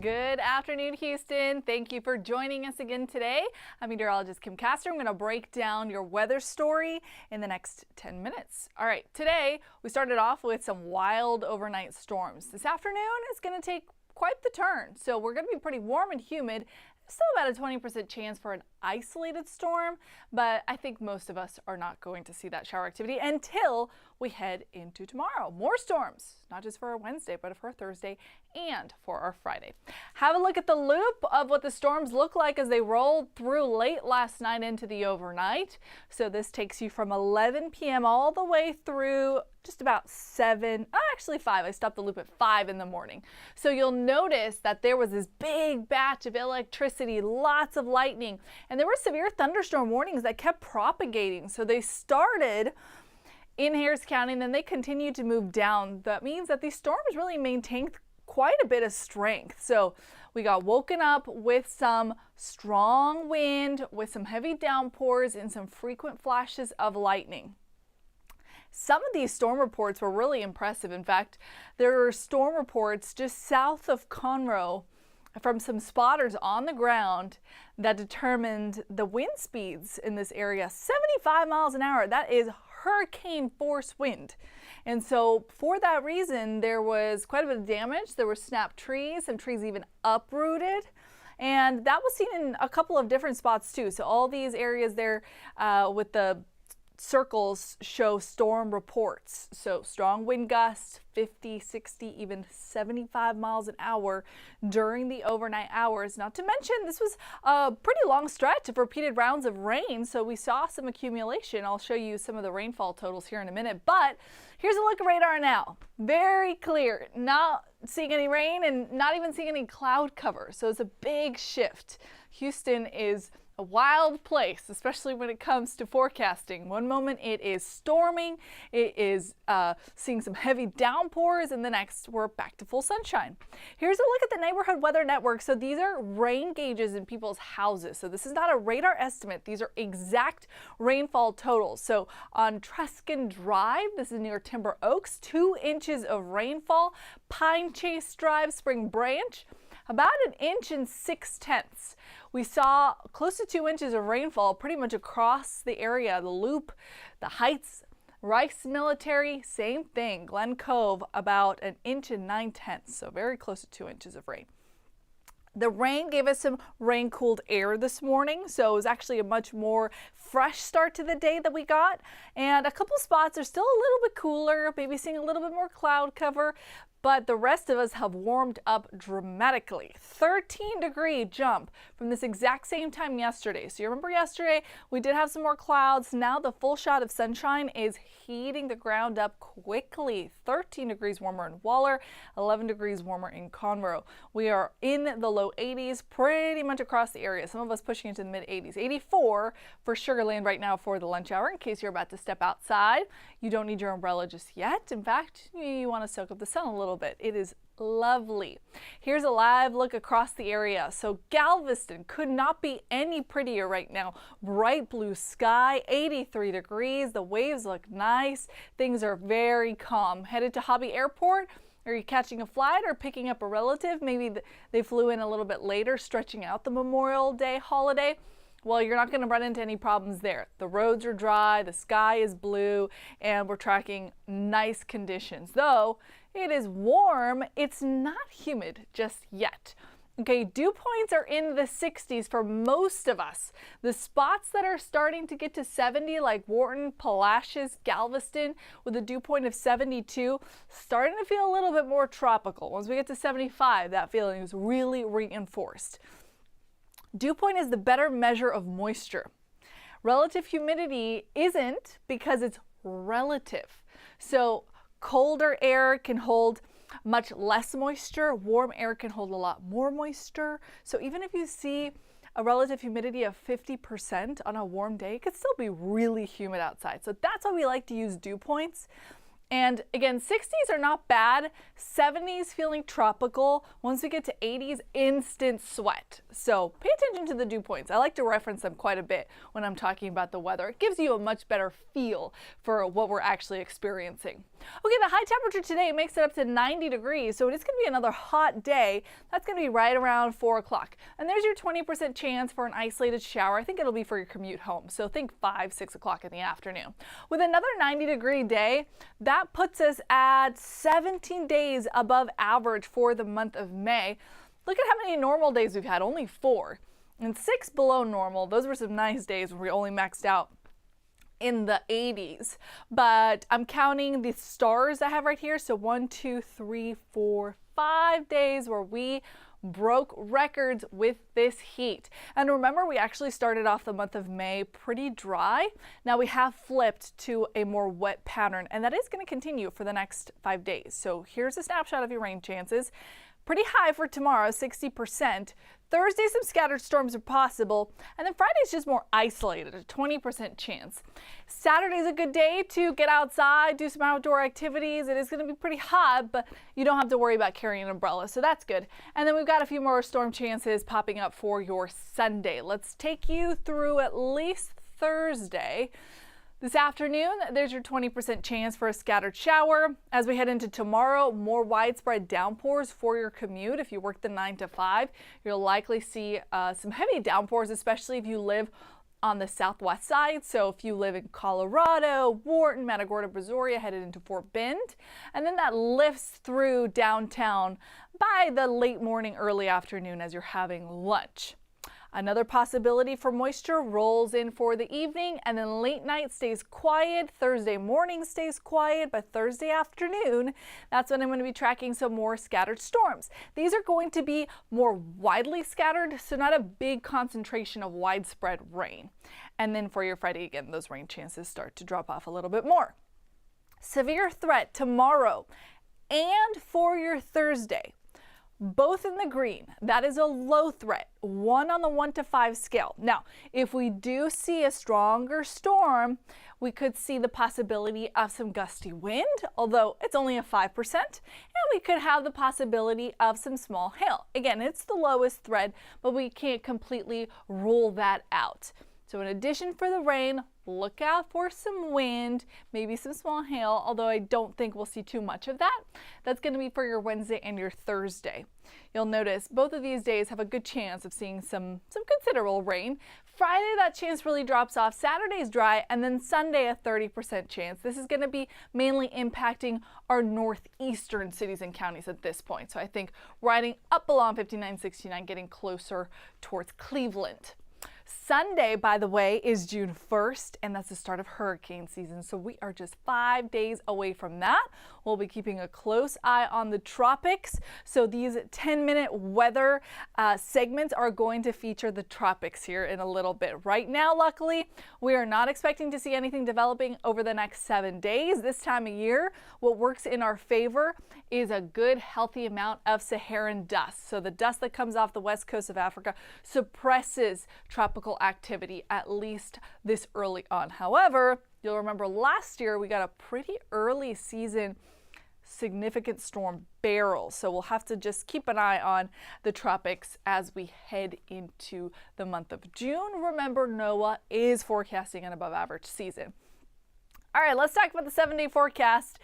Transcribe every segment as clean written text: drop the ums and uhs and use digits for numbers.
Good afternoon, Houston. Thank you for joining us again today. I'm meteorologist Kim Castro. I'm going to break down your weather story in the next 10 minutes. All right, today we started off with some wild overnight storms. This afternoon is going to take quite the turn. So we're going to be pretty warm and humid. Still about a 20% chance for an isolated storm, but I think most of us are not going to see that shower activity until we head into tomorrow. More storms, not just for our Wednesday, but for our Thursday and for our Friday. Have a look at the loop of what the storms look like as they rolled through late last night into the overnight. So this takes you from 11 p.m. all the way through just about 5. I stopped the loop at 5 in the morning. So you'll notice that there was this big batch of electricity, lots of lightning, and there were severe thunderstorm warnings that kept propagating. So they started in Harris County and then they continued to move down. That means that these storms really maintained quite a bit of strength. So we got woken up with some strong wind, with some heavy downpours and some frequent flashes of lightning. Some of these storm reports were really impressive. In fact, there were storm reports just south of Conroe from some spotters on the ground that determined the wind speeds in this area, 75 miles an hour. That is hurricane force wind. And so for that reason, there was quite a bit of damage. There were snapped trees, some trees even uprooted. And that was seen in a couple of different spots too. So all these areas there with the circles show storm reports. So strong wind gusts, 50, 60, even 75 miles an hour during the overnight hours. Not to mention, this was a pretty long stretch of repeated rounds of rain, so we saw some accumulation. I'll show you some of the rainfall totals here in a minute, but here's a look at radar now. Very clear, not seeing any rain and not even seeing any cloud cover, so it's a big shift. Houston is a wild place, especially when it comes to forecasting. One moment it is storming, it is seeing some heavy downpours, and the next we're back to full sunshine. Here's a look at the neighborhood weather network. So these are rain gauges in people's houses. So this is not a radar estimate. These are exact rainfall totals. So on Truscan Drive, this is near Timber Oaks, 2 inches of rainfall. Pine Chase Drive, Spring Branch, about 1 inch and 6/10. We saw close to 2 inches of rainfall pretty much across the area. The Loop, the Heights, Rice Military, same thing. Glen Cove, about 1 inch and 9/10, so very close to 2 inches of rain. The rain gave us some rain-cooled air this morning, so it was actually a much more fresh start to the day that we got. And a couple spots are still a little bit cooler, maybe seeing a little bit more cloud cover, but the rest of us have warmed up dramatically. 13-degree jump from this exact same time yesterday. So you remember yesterday we did have some more clouds. Now the full shot of sunshine is heating the ground up quickly. 13 degrees warmer in Waller, 11 degrees warmer in Conroe. We are in the low 80s pretty much across the area. Some of us pushing into the mid 80s. 84 for Sugar Land right now for the lunch hour in case you're about to step outside. You don't need your umbrella just yet. In fact, you want to soak up the sun a little bit. It is lovely. Here's a live look across the area. So Galveston could not be any prettier right now. Bright blue sky, 83 degrees. The waves look nice. Things are very calm. Headed to Hobby Airport. Are you catching a flight or picking up a relative? Maybe they flew in a little bit later, stretching out the Memorial Day holiday. Well, you're not going to run into any problems there. The roads are dry, the sky is blue, and we're tracking nice conditions. Though it is warm, it's not humid just yet. Okay, dew points are in the 60s for most of us. The spots that are starting to get to 70, like Wharton, Palacios, Galveston, with a dew point of 72, starting to feel a little bit more tropical. Once we get to 75, that feeling is really reinforced. Dew point is the better measure of moisture. Relative humidity isn't because it's relative. So colder air can hold much less moisture. Warm air can hold a lot more moisture. So even if you see a relative humidity of 50% on a warm day, it could still be really humid outside. So that's why we like to use dew points. And again, 60s are not bad, 70s feeling tropical. Once we get to 80s, instant sweat. So pay attention to the dew points. I like to reference them quite a bit when I'm talking about the weather. It gives you a much better feel for what we're actually experiencing. Okay, the high temperature today makes it up to 90 degrees, so it is going to be another hot day. That's going to be right around 4 o'clock. And there's your 20% chance for an isolated shower. I think it'll be for your commute home, so think 5, 6 o'clock in the afternoon. With another 90-degree day, that puts us at 17 days above average for the month of May. Look at how many normal days we've had, only 4. And 6 below normal. Those were some nice days where we only maxed out in the 80s. But I'm counting the stars I have right here. So 1, 2, 3, 4, 5 days where we broke records with this heat. And remember, we actually started off the month of May pretty dry. Now we have flipped to a more wet pattern, and that is going to continue for the next 5 days. So here's a snapshot of your rain chances. Pretty high for tomorrow, 60%. Thursday, some scattered storms are possible. And then Friday's just more isolated, a 20% chance. Saturday's a good day to get outside, do some outdoor activities. It is going to be pretty hot, but you don't have to worry about carrying an umbrella, so that's good. And then we've got a few more storm chances popping up for your Sunday. Let's take you through at least Thursday. This afternoon, there's your 20% chance for a scattered shower. As we head into tomorrow, more widespread downpours for your commute. If you work the 9 to 5, you'll likely see some heavy downpours, especially if you live on the southwest side. So if you live in Colorado, Wharton, Matagorda, Brazoria, headed into Fort Bend. And then that lifts through downtown by the late morning, early afternoon as you're having lunch. Another possibility for moisture rolls in for the evening, and then late night stays quiet. Thursday morning stays quiet, but Thursday afternoon, that's when I'm going to be tracking some more scattered storms. These are going to be more widely scattered, so not a big concentration of widespread rain. And then for your Friday, again, those rain chances start to drop off a little bit more. Severe threat tomorrow and for your Thursday. Both in the green. That is a low threat, 1 on the 1 to 5 scale. Now, if we do see a stronger storm, we could see the possibility of some gusty wind, although it's only a 5%, and we could have the possibility of some small hail. Again, it's the lowest threat, but we can't completely rule that out. So in addition for the rain, look out for some wind, maybe some small hail, although I don't think we'll see too much of that. That's going to be for your Wednesday and your Thursday. You'll notice both of these days have a good chance of seeing some considerable rain. Friday, that chance really drops off. Saturday's dry, and then Sunday, a 30% chance. This is going to be mainly impacting our northeastern cities and counties at this point. So I think riding up along 5969, getting closer towards Cleveland. Sunday, by the way, is June 1st, and that's the start of hurricane season. So we are just 5 days away from that. We'll be keeping a close eye on the tropics. So these 10-minute weather segments are going to feature the tropics here in a little bit. Right now, luckily, we are not expecting to see anything developing over the next 7 days. This time of year, what works in our favor is a good, healthy amount of Saharan dust. So the dust that comes off the west coast of Africa suppresses tropical activity, at least this early on. However, you'll remember last year we got a pretty early season significant storm barrel. So we'll have to just keep an eye on the tropics as we head into the month of June. Remember, NOAA is forecasting an above average season. All right, let's talk about the 7-day forecast.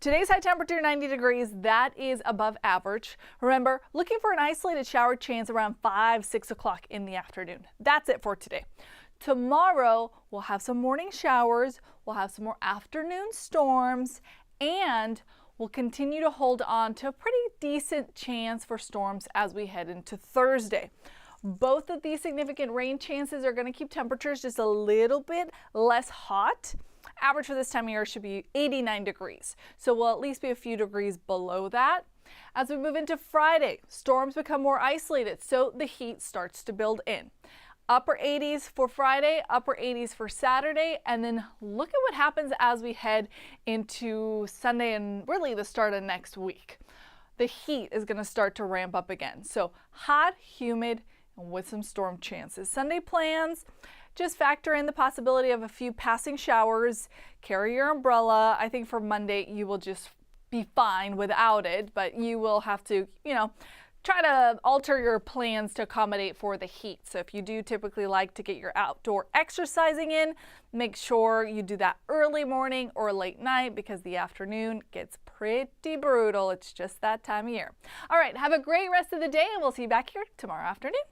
Today's high temperature, 90 degrees, that is above average. Remember, looking for an isolated shower chance around 5, 6 o'clock in the afternoon. That's it for today. Tomorrow, we'll have some morning showers, we'll have some more afternoon storms, and we'll continue to hold on to a pretty decent chance for storms as we head into Thursday. Both of these significant rain chances are going to keep temperatures just a little bit less hot. Average for this time of year should be 89 degrees. So we'll at least be a few degrees below that. As we move into Friday, storms become more isolated, so the heat starts to build in. Upper 80s for Friday, upper 80s for Saturday, and then look at what happens as we head into Sunday and really the start of next week. The heat is going to start to ramp up again. So hot, humid, and with some storm chances. Sunday plans, just factor in the possibility of a few passing showers. Carry your umbrella. I think for Monday you will just be fine without it, but you will have to, try to alter your plans to accommodate for the heat. So if you do typically like to get your outdoor exercising in, make sure you do that early morning or late night, because the afternoon gets pretty brutal. It's just that time of year. All right, have a great rest of the day, and we'll see you back here tomorrow afternoon.